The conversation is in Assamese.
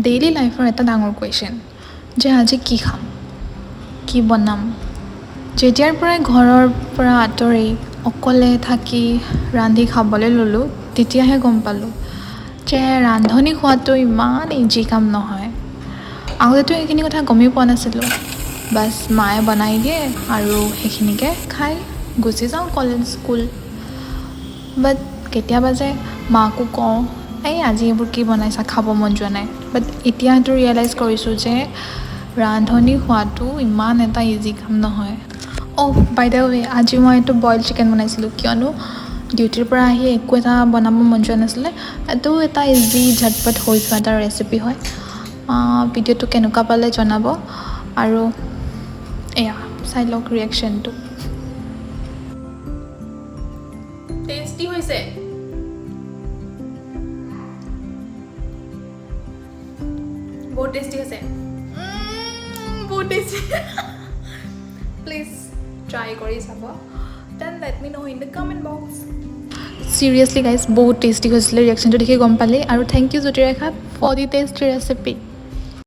ডেইলি লাইফৰ এটা ডাঙৰ কুৱেশ্যন যে আজি কি খাম, কি বনাম। যেতিয়াৰ পৰাই ঘৰৰ পৰা আঁতৰি অকলে থাকি ৰান্ধি খাবলৈ ল'লোঁ, তেতিয়াহে গম পালোঁ যে ৰান্ধনি খোৱাটো ইমান ইজি কাম নহয়। আগতেতো এইখিনি কথা গমেই পোৱা নাছিলোঁ। বাছ মায়ে বনাই দিয়ে আৰু সেইখিনিকে খাই গুচি যাওঁ কলেজ, স্কুল। বাট কেতিয়াবা যে মাকো কওঁ, এই আজি এইবোৰ কি বনাইছা, খাব মন যোৱা নাই। বাট এতিয়াতো ৰিয়েলাইজ কৰিছোঁ যে ৰান্ধনি হোৱাটো ইমান এটা ইজি কাম নহয়। বাই দ্য ৱে, আজি মই এইটো বইল চিকেন বনাইছিলোঁ, কিয়নো ডিউটিৰ পৰা আহি একো এটা বনাব মন যোৱা নাছিলে। এইটো এটা ইজি ঝটপট হৈ যোৱা এটা ৰেচিপি হয়। ভিডিঅ'টো কেনেকুৱা পালে জনাব আৰু এয়া চাই লওক ৰিয়েকশ্যনটো। টেষ্টি হৈছে। বহুত টেষ্টি হৈছে, বহুত টেষ্টি। প্লিজ ট্ৰাই কৰি চাব, then let me know' in the comment box. Seriously guys, বহুত টেষ্টি হৈছিলে। ৰিয়েকশ্যনটো দেখি গম পালেই। আৰু thank you Jyotirekha for the tasty recipe.